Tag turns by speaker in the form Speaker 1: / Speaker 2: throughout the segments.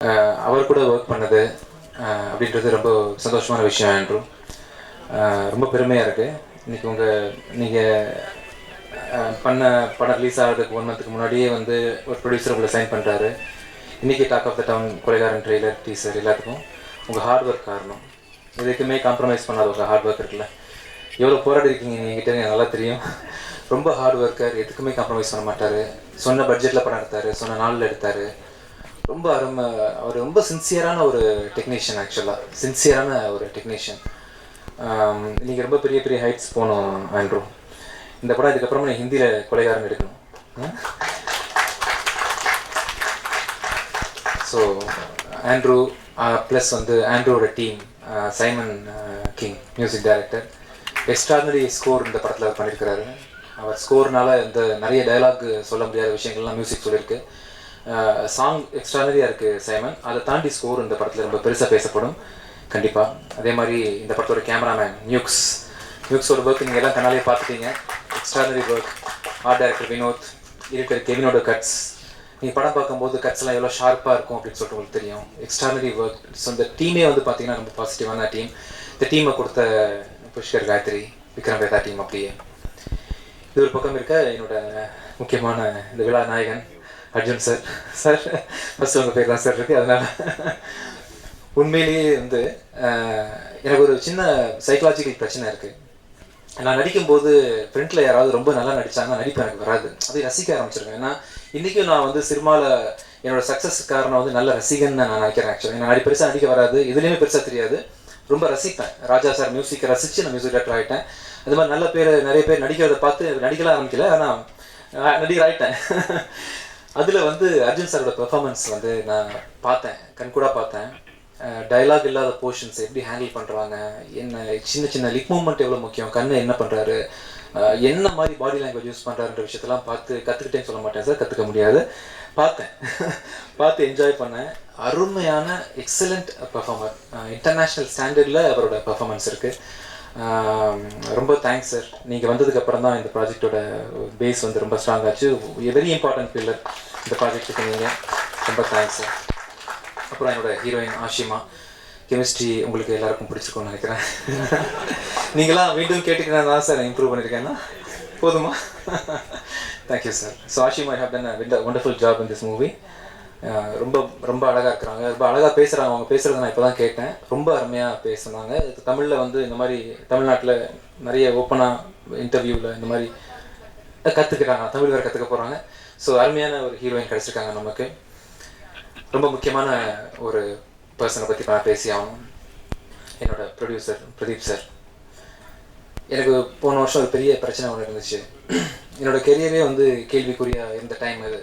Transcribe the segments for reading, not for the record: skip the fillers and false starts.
Speaker 1: அவர் கூட ஒர்க் பண்ணது அப்படின்றது ரொம்ப சந்தோஷமான விஷயம் ஆண்ட்ரூ. ரொம்ப பெருமையாக இருக்குது. இன்றைக்கி நீங்கள் பண்ண படம் ரிலீஸ் ஆகிறதுக்கு 1 மந்த்துக்கு முன்னாடியே வந்து ஒரு ப்ரொடியூசர் உங்களை சைன் பண்ணுறாரு. இன்றைக்கி talk of the down Kolaikaran trailer teaser எல்லாத்துக்கும் உங்கள் ஹார்ட் ஒர்க் காரணம். எதுக்குமே காம்ப்ரமைஸ் பண்ணாத உங்கள் ஹார்ட் ஒர்க் இருக்குல்ல, எவ்வளோ போராடி இருக்கீங்க என்கிட்ட எனக்கு நல்லா தெரியும். ரொம்ப ஹார்ட் ஒர்க்கர், எதுக்குமே காம்ப்ரமைஸ் பண்ண மாட்டார். சொன்ன பட்ஜெட்டில் படம் எடுத்தார், சொன்ன நாளில் எடுத்தார். ரொம்ப அவர் ரொம்ப சின்சியரான ஒரு டெக்னீஷியன். ஆக்சுவலாக சின்சியரான ஒரு டெக்னீஷியன். நீங்கள் ரொம்ப பெரிய பெரிய ஹைட்ஸ் போகணும் ஆண்ட்ரூ. இந்த படம் இதுக்கப்புறமா நீ ஹிந்தியில் கொலைகாரன் எடுக்கணும். ஸோ ஆண்ட்ரூ ப்ளஸ் வந்து ஆண்ட்ரூவோட team, Simon King music director, extraordinary score இந்த படத்தில் அவர் பண்ணியிருக்கிறாரு. அவர் ஸ்கோர்னால இந்த நிறைய டைலாக் சொல்ல முடியாத விஷயங்கள்லாம் மியூசிக் சொல்லியிருக்கு. சாங் எக்ஸ்ட்ரானரியாக இருக்குது சைமன். அதை தாண்டி ஸ்கோர் இந்த படத்தில் ரொம்ப பெருசாக பேசப்படும் கண்டிப்பாக. அதே மாதிரி இந்த படத்தோட கேமராமேன் நியூக்ஸோட ஒர்க் நீங்கள் எல்லாம் கண்ணாலே பார்த்துட்டீங்க. Extraordinary work. Art director Vinoth, இருக்கிற கெவினோட கட்ஸ், நீங்கள் படம் பார்க்கும்போது கட்ஸ்லாம் எவ்வளோ ஷார்ப்பாக இருக்கும் அப்படின்னு சொல்லிட்டு உங்களுக்கு தெரியும். Extraordinary work. ஸோ இந்த டீமே வந்து பார்த்தீங்கன்னா ரொம்ப பாசிட்டிவான டீம். இந்த டீமை கொடுத்த புஷ்கர், காயத்ரி, விக்ரம் வேதா டீம். அப்படியே இது ஒரு பக்கம் இருக்க என்னோட முக்கியமான இந்த விழா நாயகன் அர்ஜுன் சார். ஃபஸ்ட்டு உங்கள் பேர் தான் சார் இருக்குது. அதனால் உண்மையிலேயே வந்து எனக்கு ஒரு சின்ன சைக்கலாஜிக்கல் பிரச்சனை இருக்குது. நான் நடிக்கும்போது ஃப்ரெண்டில் யாராவது ரொம்ப நல்லா நடித்தாங்கன்னா நடிப்பு எனக்கு வராது. அதை ரசிக்க ஆரம்பிச்சிருக்கேன். ஏன்னா இன்றைக்கும் நான் வந்து சினிமாவில் என்னோட சக்ஸஸ் காரணம் வந்து நல்ல ரசிகன்னு நான் நினைக்கிறேன். ஆக்சுவலாக நான் பெருசாக நடிக்க வராது, இதுலேயுமே பெருசாக தெரியாது. ரொம்ப ரசிப்பேன். ராஜா சார் மியூசிக்கை ரசித்து நான் மியூசிக் டைரக்டர் ஆகிட்டேன். அது மாதிரி நல்ல நிறைய பேர் நடிக்கிறத பார்த்து நடிக்கலாம் ஆரம்பிக்கல, ஆனால் நடிகர் ஆகிட்டேன். அதில் வந்து அர்ஜுன் சாரோட பெர்ஃபார்மன்ஸ் வந்து நான் பார்த்தேன், கண்கூடாக பார்த்தேன். டைலாக் இல்லாத போர்ஷன்ஸ் எப்படி ஹேண்டில் பண்ணுறாங்க, என்ன சின்ன சின்ன லிப் மூவ்மெண்ட் எவ்வளோ முக்கியம், கண்ணு என்ன பண்ணுறாரு, என்ன மாதிரி பாடி லாங்குவேஜ் யூஸ் பண்ணுறாருன்ற விஷயத்தெல்லாம் பார்த்து கற்றுக்கிட்டேன்னு சொல்ல மாட்டேன் சார், கற்றுக்க முடியாது. பார்த்து என்ஜாய் பண்ணேன். அருமையான எக்ஸலண்ட் பெர்ஃபார்மர். இன்டர்நேஷ்னல் ஸ்டாண்டர்டில் அவரோட பெர்ஃபார்மன்ஸ் இருக்குது. ரொம்ப தேங்க்ஸ் சார். நீங்கள் வந்ததுக்கப்புறம் தான் இந்த ப்ராஜெக்டோட பேஸ் வந்து ரொம்ப ஸ்ட்ராங் ஆச்சு. வெரி இம்பார்ட்டன்ட் பில்லர் இந்த ப்ராஜெக்ட்டுக்கு நீங்கள். ரொம்ப தேங்க்ஸ் சார். அப்புறம் என்னோட ஹீரோயின் ஆஷிமா. கெமிஸ்ட்ரி உங்களுக்கு எல்லாருக்கும் பிடிச்சிருக்கும்னு நினைக்கிறேன். நீங்களாம் மீண்டும் கேட்டுக்கிறேன் தான் சார் இம்ப்ரூவ் பண்ணியிருக்கேன்னா போதுமா? Thank you sir. So Ashima have done a wonderful job in this movie. ரொம்ப ரொம்ப அழகாக இருக்கிறாங்க, ரொம்ப அழகாக பேசுகிறாங்க. அவங்க பேசுகிறத நான் இப்போ தான் கேட்டேன். ரொம்ப அருமையாக பேசுனாங்க. தமிழில் வந்து இந்த மாதிரி தமிழ்நாட்டில் நிறைய ஓப்பனாக இன்டர்வியூவில் இந்த மாதிரி கற்றுக்கிறாங்க, தமிழ் வேறு கற்றுக்க போகிறாங்க. ஸோ அருமையான ஒரு ஹீரோயின் கிடச்சிருக்காங்க நமக்கு. ரொம்ப முக்கியமான ஒரு பர்சனை பற்றி நான் பேசி ஆகணும். என்னோட ப்ரொடியூசர் பிரதீப் சார். எனக்கு போன வருஷம் ஒரு பெரிய பிரச்சனை ஒன்று இருந்துச்சு. என்னோடய கெரியரே வந்து கேள்விக்குறியாக இருந்த டைம் அது.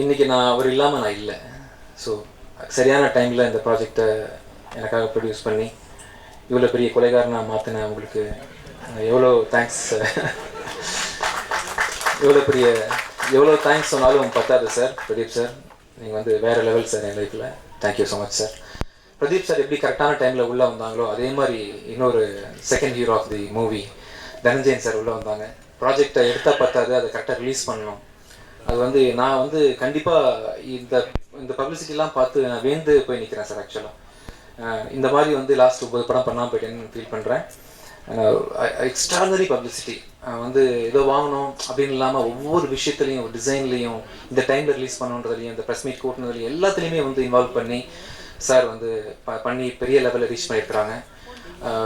Speaker 1: இன்றைக்கி நான் அவர் இல்லாமல் நான் இல்லை. ஸோ சரியான டைமில் இந்த ப்ராஜெக்டை எனக்காக ப்ரொடியூஸ் பண்ணி இவ்வளோ பெரிய கொலைகாரனாக மாற்றின உங்களுக்கு எவ்வளோ தேங்க்ஸ். எவ்வளோ தேங்க்ஸ் சொன்னாலும் பத்தாது சார். பிரதீப் சார் நீங்கள் வந்து வேறு லெவல் சார் என் லைஃப்பில். Thank you so much sir. Pradeep sir எப்படி கரெக்டான டைமில் உள்ளே வந்தாங்களோ அதே மாதிரி இன்னொரு second hero of the movie Dhananjayan sir உள்ளே வந்தாங்க. ப்ராஜெக்டை எடுத்தால் பத்தாது, அதை கரெக்டாக ரிலீஸ் பண்ணணும். அது வந்து நான் வந்து கண்டிப்பாக இந்த பப்ளிசிட்டிலாம் பார்த்து நான் வேந்து போய் நிற்கிறேன் சார். ஆக்சுவலாக இந்த மாதிரி வந்து லாஸ்ட் 9 படம் பண்ணாமல் போயிட்டேன்னு ஃபீல் பண்ணுறேன். எக்ஸ்ட்ரானரி பப்ளிசிட்டி வந்து ஏதோ வாங்கணும் அப்படின்னு இல்லாமல் ஒவ்வொரு விஷயத்துலையும், ஒரு டிசைன்லேயும், இந்த டைமில் ரிலீஸ் பண்ணணுன்றதுலையும், இந்த ப்ரெஸ் மீட் கூட்டினதுலையும் எல்லாத்துலேயுமே வந்து இன்வால்வ் பண்ணி சார் வந்து பண்ணி பெரிய லெவலில் ரீச் பண்ணியிருக்கிறாங்க.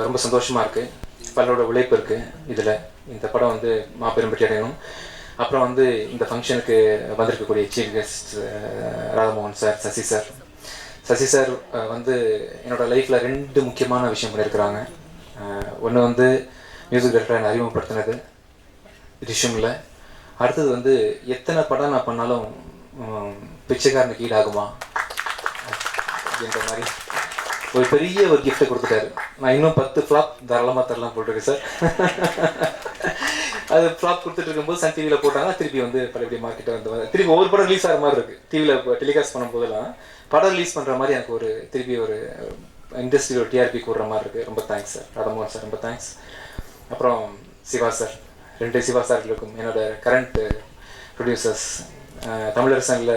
Speaker 1: ரொம்ப சந்தோஷமாக இருக்குது. பலரோட உழைப்பு இருக்குது இதில். இந்த படம் வந்து மாபெரும் வெற்றி அடையணும். அப்புறம் வந்து இந்த ஃபங்க்ஷனுக்கு வந்திருக்கக்கூடிய chief guest Radhamohan sir, Sasi sir வந்து என்னோடய லைஃப்பில் 2 முக்கியமான விஷயம் பண்ணியிருக்கிறாங்க. ஒன்று வந்து மியூசிக் டைரக்டரை அறிமுகப்படுத்தினது ரிஷுமில். அடுத்தது வந்து எத்தனை படம் நான் பண்ணாலும் பிச்சைக்காரனுக்கு ஈடாகுமா அப்படின்ற மாதிரி ஒரு பெரிய ஒரு கிஃப்ட்டை கொடுத்துட்டாரு. நான் இன்னும் 10 ஃப்ளாப் தாராளமாக தரலாம் போட்டிருக்கேன் சார். அது ஃப்ளாப் கொடுத்துட்டு இருக்கும்போது சன் டிவியில் போட்டாங்கன்னா திருப்பி வந்து பழையபடி மார்க்கெட்டை வந்து திருப்பி ஒவ்வொரு படம் ரிலீஸ் ஆகிற மாதிரி இருக்குது. டிவியில் டெலிகாஸ்ட் பண்ணும்போதெல்லாம் படம் ரிலீஸ் பண்ணுற மாதிரி எனக்கு ஒரு திருப்பி ஒரு இண்டஸ்ட்ரியில் ஒரு டிஆர்பி கூடுற மாதிரி இருக்குது. ரொம்ப தேங்க்ஸ் சார். ராதமோகன் சார் ரொம்ப தேங்க்ஸ். அப்புறம் சிவா சார், 2 சிவா சார்களுக்கும் என்னோட கரண்ட் ப்ரொடியூசர்ஸ். தமிழரசனில்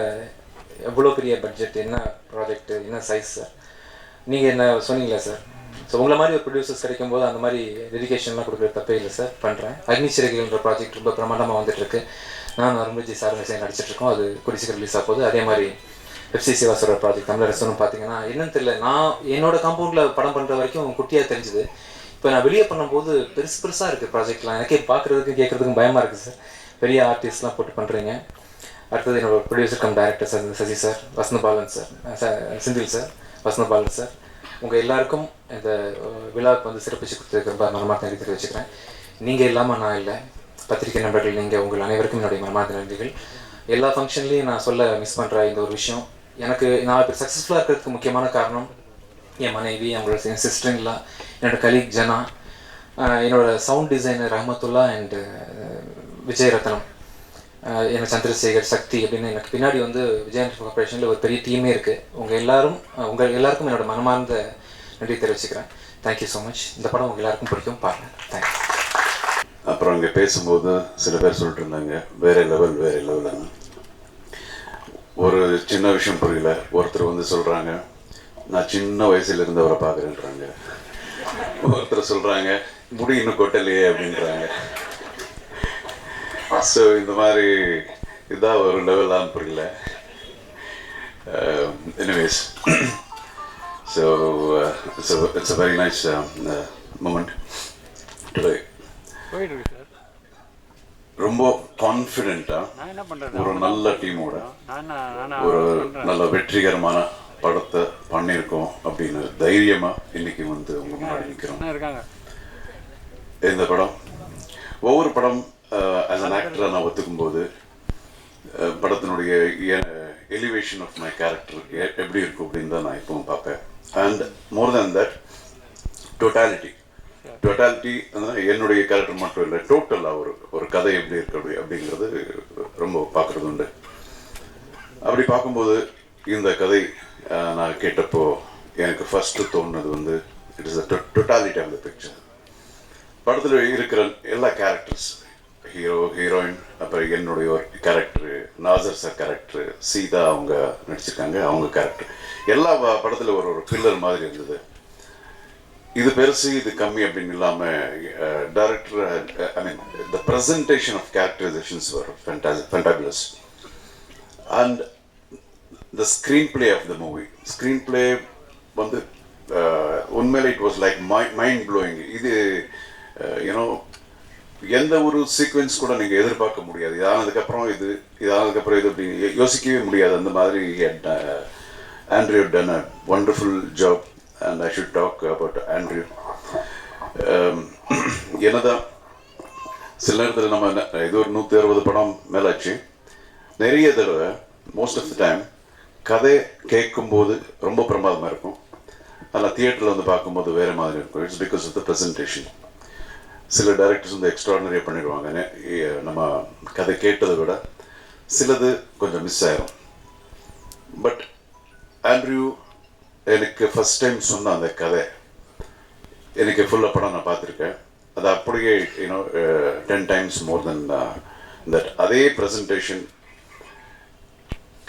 Speaker 1: எவ்வளோ பெரிய பட்ஜெட், என்ன ப்ராஜெக்ட், என்ன சைஸ் சார். நீங்கள் என்ன சொன்னீங்களா சார்? ஸோ உங்களை மாதிரி ஒரு ப்ரொடியூசர்ஸ் கிடைக்கும்போது அந்த மாதிரி டெடிகேஷன்லாம் கொடுக்குற தப்பே இல்லை சார். பண்ணுறேன். அக்னிச்சிறகுன்ற ப்ராஜெக்ட் ரொம்ப பிரமாண்டமாக வந்துட்டுருக்கு. நான் அருண்விஜி சார் மெசேஜ் நடிச்சிட்ருக்கோம். அது கூடிய சீக்கிரம் ரிலீஸ் ஆக போகுது. அதே மாதிரி வெப்சி சிவாசோட ப்ராஜெக்ட் தமிழ் அரசனும் பார்த்தீங்கன்னா என்னன்னு தெரியல, நான் என்னோட காம்பவுண்டில் படம் பண்ணுற வரைக்கும் குட்டியாக தெரிஞ்சுது. இப்போ நான் வெளியே பண்ணும்போது பெருசாக இருக்குது ப்ராஜெக்ட்லாம். எனக்கே பார்க்குறதுக்கு கேட்குறதுக்கும் பயமாக இருக்குது சார். பெரிய ஆர்டிஸ்ட்லாம் போட்டு பண்ணுறீங்க. அடுத்தது என்னோட producer cum director sir Sasi sir, Vasanthabalan sir, Senthil sir, Vasanthabalan sir, உங்கள் எல்லாருக்கும் இந்த விழாவுக்கு வந்து சிறப்பிச்சு கொடுத்ததுக்கு ரொம்ப மனமார்ந்த நன்றி தெரிவிச்சுக்கிறேன். நீங்கள் இல்லாமல் நான் இல்லை. பத்திரிகை நண்பர்கள், நீங்கள் உங்கள் அனைவருக்கும் என்னுடைய மனமார்ந்த நன்றிகள். எல்லா ஃபங்க்ஷன்லேயும் நான் சொல்ல மிஸ் பண்ணுற இந்த ஒரு விஷயம், எனக்கு நான் இப்போ சக்ஸஸ்ஃபுல்லாக இருக்கிறதுக்கு முக்கியமான காரணம் என் மனைவி, அவங்களோட என் சிஸ்டர்ங்களா, என்னோடய கலீக் ஜனா, என்னோடய sound designer Rahamathullah and Vijay Rathnam, எனக்கு சந்திரசேகர், சக்தி அப்படின்னு எனக்கு பின்னாடி வந்து விஜய் கார்பரேஷனில் ஒரு பெரிய டீமே இருக்குது. உங்கள் எல்லாருக்கும் என்னோட மனமார்ந்த நன்றி தெரிவிச்சுக்கிறேன். Thank you so much. இந்த படம் உங்கள் எல்லாருக்கும் பிடிக்கும், பாருங்கள். தேங்க்யூ.
Speaker 2: அப்புறம் இங்கே பேசும்போது சில பேர் சொல்லிட்டு இருந்தாங்க வேற லெவல்னு. ஒரு சின்ன விஷயம் புரியல. ஒருத்தர் வந்து சொல்கிறாங்க நான் சின்ன வயசுல இருந்து அவரை பார்க்குறேன்றாங்க. ஒருத்தர் சொல்கிறாங்க முடி இன்னும் கொட்டலையே அப்படின்றாங்க. ஸோ இந்த மாதிரி இதான் ஒரு லெவலான்னு புரியல. Anyways, so it's a very nice moment today. ரொம்ப கான்ஃபிடென்ட்டாக ஒரு நல்ல டீமோட ஒரு நல்ல வெற்றிகரமான படத்தை பண்ணியிருக்கோம் அப்படின்னு தைரியமாக இன்னைக்கு வந்து உங்க முன்னாடி நிற்கிறோம். இந்த படம் ஒவ்வொரு படம் ஆஸ் அன் ஆக்டராக நான் ஒத்துக்கும் போது படத்தினுடைய எலிவேஷன் ஆஃப் மை கேரக்டர் எப்படி இருக்கும் அப்படின்னு தான் நான் இப்பவும் பார்ப்பேன். And more than that totality என்னுடைய கேரக்டர் மட்டும் இல்லை, டோட்டலாக ஒரு கதை எப்படி இருக்கு அப்படிங்கிறது ரொம்ப பார்க்குறது உண்டு. அப்படி பார்க்கும்போது இந்த கதை நான் கேட்டப்போ எனக்கு ஃபஸ்ட்டு தோணுது வந்து it is the totality of the picture. படத்தில் இருக்கிற எல்லா கேரக்டர்ஸ், ஹீரோ, ஹீரோயின், அப்புறம் என்னுடைய ஒரு character, Nassar sir character, Seetha அவங்க நடிச்சிருக்காங்க, அவங்க கேரக்டர் எல்லா படத்தில் ஒரு பில்லர் மாதிரி இருந்தது. இது பெருசு இது கம்மி அப்படின்னு இல்லாமல் director, I mean the presentation of characterisations were fabulous. And the screenplay of the movie, screenplay வந்து உண்மையிலே it was like mind blowing. இது யூனோ எந்த ஒரு சீக்வென்ஸ் கூட நீங்கள் எதிர்பார்க்க முடியாது. இதானதுக்கப்புறம் இது அப்படி யோசிக்கவே முடியாது. அந்த மாதிரி Andrew ton a wonderful job. And I should talk about Andrew. என்னதான் சில நேரத்தில் நம்ம இது ஒரு 160 படம் மேலாச்சு. நிறைய தடவை மோஸ்ட் ஆஃப் த டைம் கதை கேட்கும்போது ரொம்ப பிரமாதமாக இருக்கும், ஆனால் தியேட்டரில் வந்து பார்க்கும்போது வேறு மாதிரி இருக்கும். It's because of the presentation. சில டைரக்டர்ஸ் வந்து எக்ஸ்ட்ராடனரியாக பண்ணிடுவாங்க. நம்ம கதை கேட்டதை விட சிலது கொஞ்சம் மிஸ் ஆயிரும். பட் ஆண்ட்ரியூ எனக்கு ஃபஸ்ட் டைம் சொன்ன அந்த கதை எனக்கு ஃபுல்லாக படம் நான் பார்த்துருக்கேன். அது அப்படியே you know 10 times more then that. அதே ப்ரெசன்டேஷன்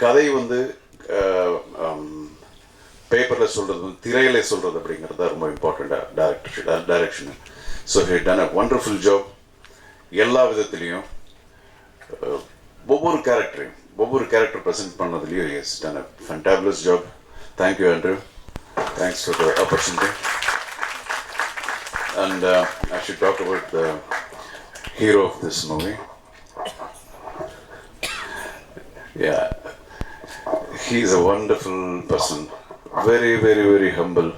Speaker 2: கதை வந்து பேப்பரில் சொல்கிறது வந்து திரையில சொல்கிறது அப்படிங்கிறது தான் ரொம்ப இம்பார்ட்டண்ட் டைரக்ஷனு. So he done a wonderful job. எல்லா விதத்துலேயும் ஒவ்வொரு கேரக்டர் ப்ரெசென்ட் பண்ணதுலேயும் he has done a fantabulous job. Thank you, Andrew. Thanks for the opportunity. And I should talk about the hero of this movie. Yeah, he's a wonderful person. Very humble.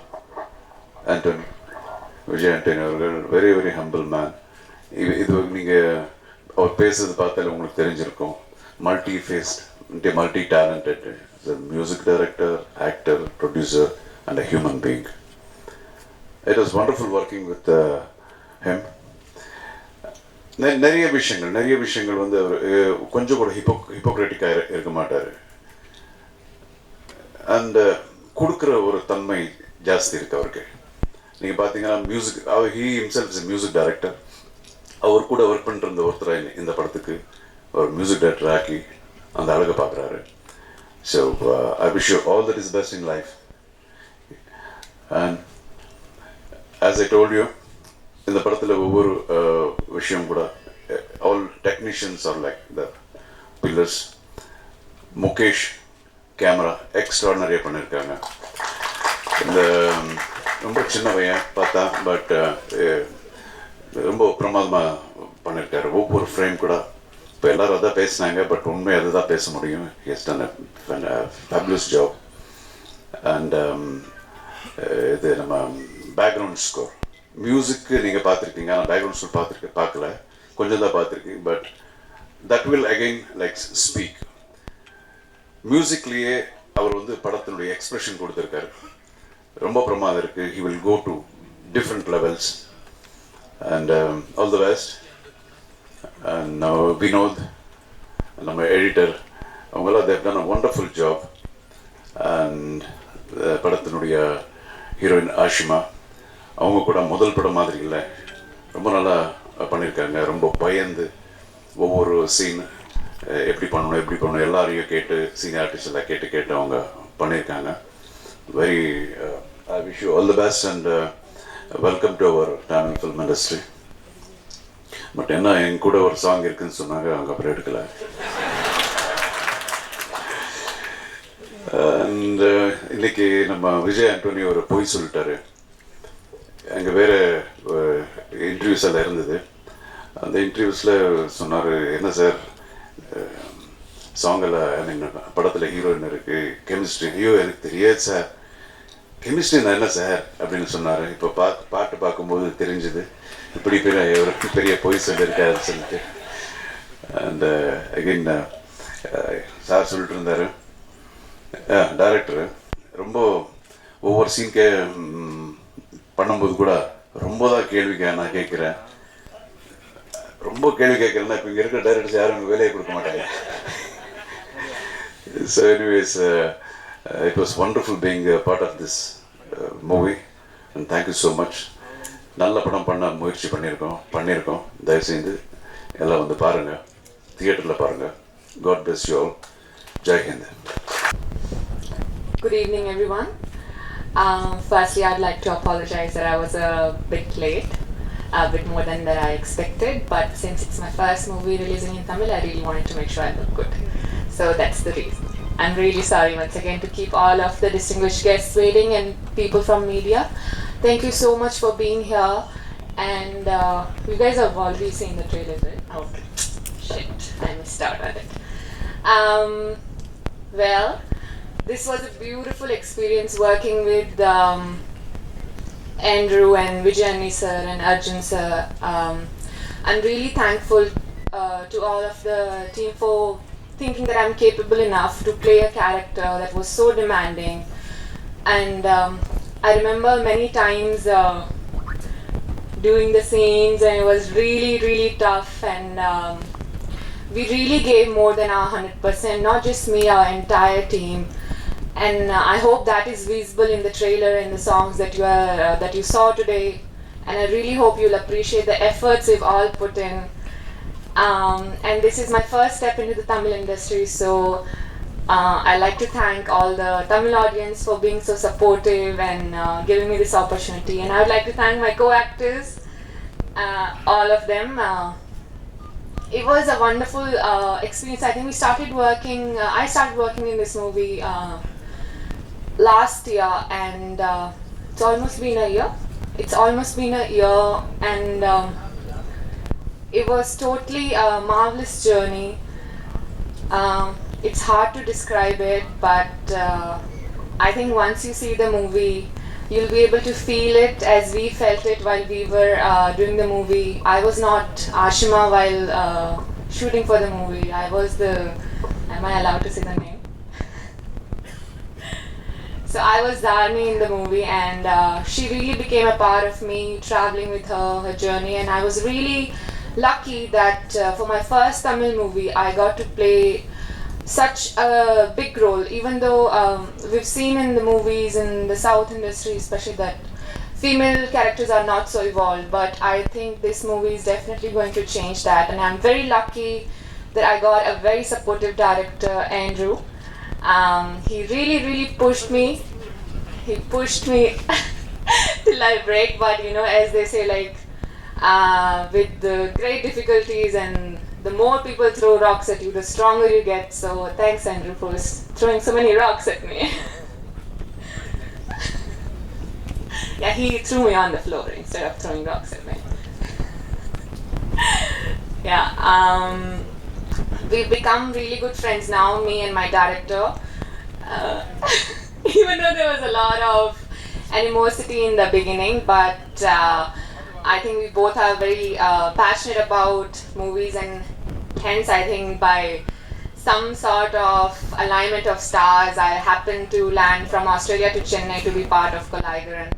Speaker 2: Antony, Vijay Antony, very humble man. இது நீங்கள் அவர் பேசுறது பார்த்தாலே உங்களுக்கு தெரிஞ்சிருக்கும். Multi-faced, multi-talented. The music director, actor, producer, and a human being. It was wonderful working with him. நிறைய விஷயங்கள் வந்து கொஞ்சம் கூட ஹிப்போக்ரட்டிக்காக இருக்க மாட்டார். அண்ட் கொடுக்குற ஒரு தன்மை ஜாஸ்தி இருக்கு அவருக்கு. நீங்கள் பார்த்தீங்கன்னா music, he himself is music director. அவர் கூட ஒர்க் பண்ணிட்டு இருந்த ஒருத்தரை இந்த படத்துக்கு ஒரு மியூசிக் டைரக்டர் ஆக்கி அந்த அழகை பார்க்குறாரு. So I wish you all that is best in life. And as I told you, இந்த படத்தில் ஒவ்வொரு விஷயம் கூட all technicians are like the pillars. Mukesh camera எக்ஸ்ட்ராடனரியாக பண்ணியிருக்காங்க. இந்த ரொம்ப சின்ன பையன் பார்த்தா, பட் ரொம்ப பிரமாதமாக பண்ணியிருக்காரு. ஒவ்வொரு ஃப்ரேம் கூட இப்போ எல்லோரும் அதான் பேசினாங்க, பட் உண்மை அதுதான் பேச முடியும். Has done a fabulous job. And இது நம்ம பேக்ரவுண்ட் ஸ்கோர், மியூசிக்கு நீங்கள் பார்த்துருக்கீங்க, ஆனால் பேக்ரவுண்ட் ஸ்கோர் பார்க்கல, கொஞ்சம் தான் பார்த்துருக்கீங்க. But that will again like speak. மியூசிக்லேயே அவர் வந்து படத்தினுடைய எக்ஸ்பிரஷன் கொடுத்துருக்காரு. ரொம்ப பிரமாதம் இருக்குது. He will go to different levels. And all the best. And Vinod, நம்ம எடிட்டர், அவங்களாம் they've done a wonderful job. And படத்தினுடைய ஹீரோயின் ஆஷிமா, அவங்க கூட முதல் படம் மாதிரி இல்லை, ரொம்ப நல்லா பண்ணியிருக்காங்க. ரொம்ப பயந்து ஒவ்வொரு சீன் எப்படி பண்ணணும் எல்லாரையும் கேட்டு, சீனியர் ஆர்டிஸ்ட் எல்லாம் கேட்டு அவங்க பண்ணியிருக்காங்க. Very I wish you all the best and welcome to our Tamil film industry. But என்ன, என் கூட ஒரு சாங் இருக்குன்னு சொன்னாங்க, அவங்க அப்புறம் எடுக்கலை. அண்ட் இன்னைக்கு நம்ம விஜய் ஆண்டனி ஒரு பொய் சொல்லிட்டாரு. அங்கே வேறு இன்டர்வியூஸ் எல்லாம் இருந்தது. அந்த இன்டர்வியூஸில் சொன்னார், என்ன சார் சாங்கெல்லாம், ஐ மீன் படத்தில் ஹீரோயின் இருக்குது, கெமிஸ்ட்ரி, ஐயோ எனக்கு தெரியாது சார், கெமிஸ்ட்ரினா என்ன சார் அப்படின்னு சொன்னார். இப்போ பாட்டு பார்க்கும்போது தெரிஞ்சுது இப்படி பெரிய பொய் சொல்லியிருக்காருன்னு சொல்லிட்டு. அண்ட் அகெயின் சார் சொல்லிட்டு இருந்தார், டைரக்டரு ரொம்ப ஒவ்வொரு சீன்கே பண்ணும்போது கூட ரொம்ப தான் நான் கேட்குறேன், ரொம்ப கேள்வி கேட்குறேன்னா இப்போ இங்கே இருக்கிற டைரக்டர்ஸ் யாரும் வேலையை கொடுக்க மாட்டாங்க. So anyways, it was wonderful being a part of this movie and thank you so much. நல்ல படம் பண்ண முயற்சி பண்ணியிருக்கோம். தயவுசெய்து எல்லாம் வந்து பாருங்கள், தியேட்டரில் பாருங்கள். God bless you all. Jai Hind.
Speaker 3: Good evening, everyone. Firstly, I'd like to apologize that I was a bit late, a bit more than that I expected, but since it's my first movie releasing in Tamil, I really wanted to make sure I look good. So that's the reason. I'm really sorry once again to keep all of the distinguished guests waiting and people from media. Thank you so much for being here. And you guys have already seen the trailer, right? Okay. Shit, I missed out on it. Well, this was a beautiful experience working with Andrew and Vijay Antony sir and Arjun sir. I'm really thankful to all of the team for thinking that I'm capable enough to play a character that was so demanding. And I remember many times doing the scenes, and it was really, really tough. And we really gave more than our 100%, not just me, our entire team. And I hope that is visible in the trailer and the songs that you saw today. And I really hope you'll appreciate the efforts we've all put in. And this is my first step into the Tamil industry, so I'd like to thank all the Tamil audience for being so supportive and giving me this opportunity. And I would like to thank my co-actors, all of them. It was a wonderful experience. I think I started working in this movie last year, and it's almost been a year. And it was totally a marvelous journey. It's hard to describe it, but I think once you see the movie, you'll be able to feel it as we felt it while we were doing the movie. I was not Ashima while shooting for the movie. Am I allowed to say the name? So I was Dharmi in the movie, and she really became a part of me, traveling with her journey. And I was really lucky that for my first Tamil movie, I got to play such a big role. Even though we've seen in the movies in the South industry especially that female characters are not so evolved, but I think this movie is definitely going to change that. And I'm very lucky that I got a very supportive director, Andrew, He really pushed me. He pushed me till I break, but as they say, like, with the great difficulties and the more people throw rocks at you, the stronger you get. So thanks, Andrew, for throwing so many rocks at me. Yeah, he threw me on the floor instead of throwing rocks at me. Yeah, we've become really good friends now, me and my director. Even though there was a lot of animosity in the beginning, but I think we both are very passionate about movies, and hence I think by some sort of alignment of stars, I happened to land from Australia to Chennai to be part of Kolaikaran.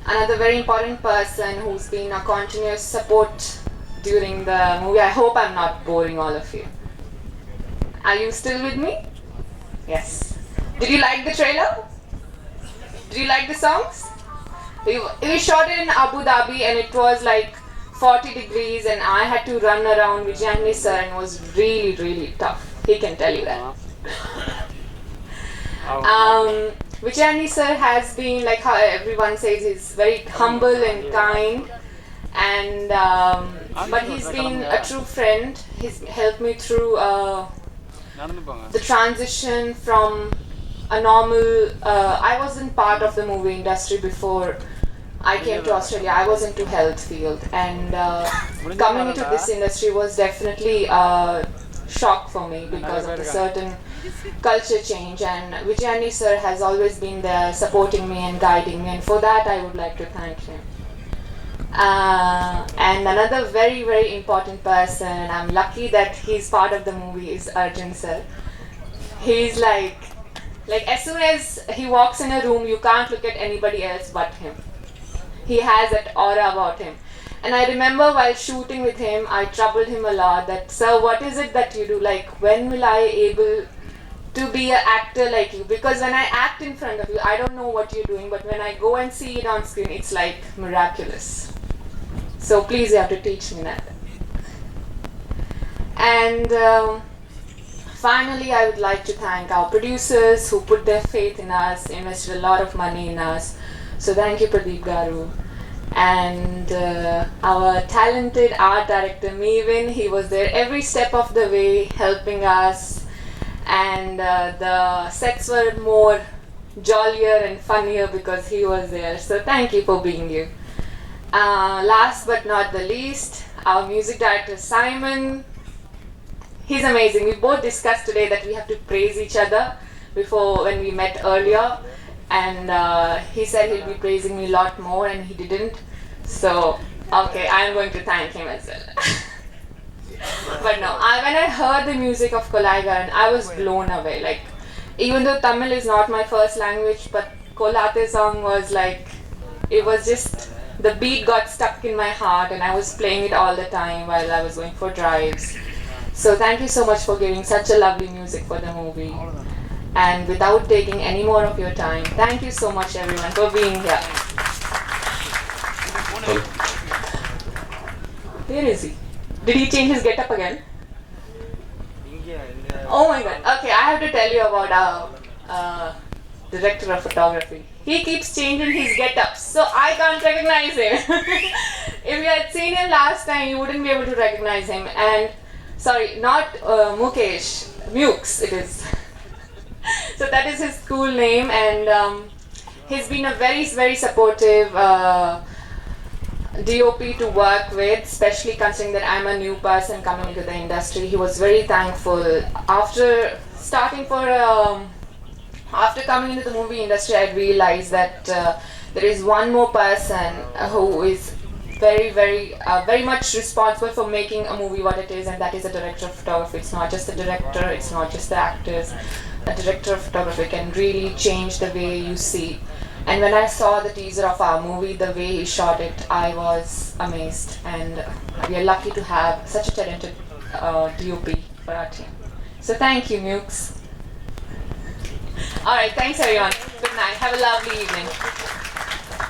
Speaker 3: Another very important person who's been a continuous support during the movie. I hope I'm not boring all of you. Are you still with me? Yes. Did you like the trailer? Did you like the songs? We shot it in Abu Dhabi and it was like 40 degrees and I had to run around Vijay Antony sir and it was really tough. He can tell you that. Vijay Antony sir has been, like how everyone says, he's very humble and kind, and but he's been a true friend. He's helped me through the transition from a normal. I wasn't part of the movie industry before I came to Australia. I was into health field, and coming into this industry was definitely a shock for me because of the certain culture change. And Vijay Antony sir has always been there supporting me and guiding me, and for that I would like to thank him. And another very important person, and I'm lucky that he's part of the movie, is Arjun sir. He's like as soon as he walks in a room, you can't look at anybody else but him. He has that aura about him. And I remember while shooting with him, I troubled him a lot that, sir, what is it that you do? Like, when will I able to be an actor like you? Because when I act in front of you, I don't know what you're doing, but when I go and see it on screen, it's like miraculous. So please, you have to teach me that. And finally, I would like to thank our producers who put their faith in us, invested a lot of money in us. So thank you, Pradeep Garu. And our talented art director, Meevin, he was there every step of the way helping us. And the sets were more jollier and funnier because he was there. So thank you for being you. Last but not the least, our music director, Simon. He's amazing. We both discussed today that we have to praise each other before when we met earlier. And he said he'll be praising me a lot more, and he didn't. So, okay, I'm going to thank him as well. But no, when I heard the music of Kolaikaran, I was blown away. Like, even though Tamil is not my first language, but Kolate song was like, it was just, the beat got stuck in my heart, and I was playing it all the time while I was going for drives. So thank you so much for giving such a lovely music for the movie. And without taking any more of your time, thank you so much everyone for being here. Where is he? Did he change his get-up again? Oh my god. Okay, I have to tell you about our director of photography. He keeps changing his get-ups, so I can't recognize him. If you had seen him last time, you wouldn't be able to recognize him. And sorry, not Mukesh, Mukes it is. So that is his school name, and he's been a very supportive DOP to work with, especially considering that I'm a new person coming into the industry. He was very thankful. After coming into the movie industry, I realized that there is one more person who is very much responsible for making a movie what it is, and that is a director of photography. It's not just the director, it's not just the actors. A director of photography can really change the way you see. And when I saw the teaser of our movie, the way he shot it, I was amazed. And we are lucky to have such a talented DOP for our team. So thank you, Mukes. Alright, thanks everyone. Good night. Have a lovely evening.